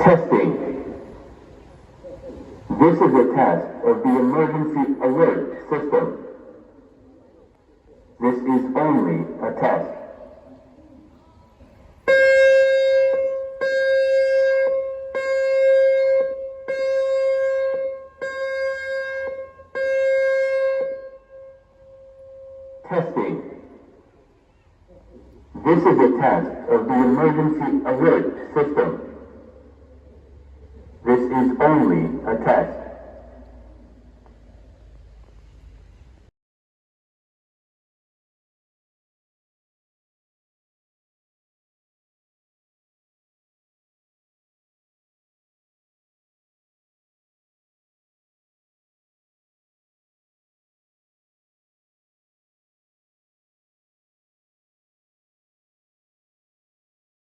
Testing. This is a test of the emergency alert system. This is only a test. Testing. This is a test of the emergency alert system. This is only a test.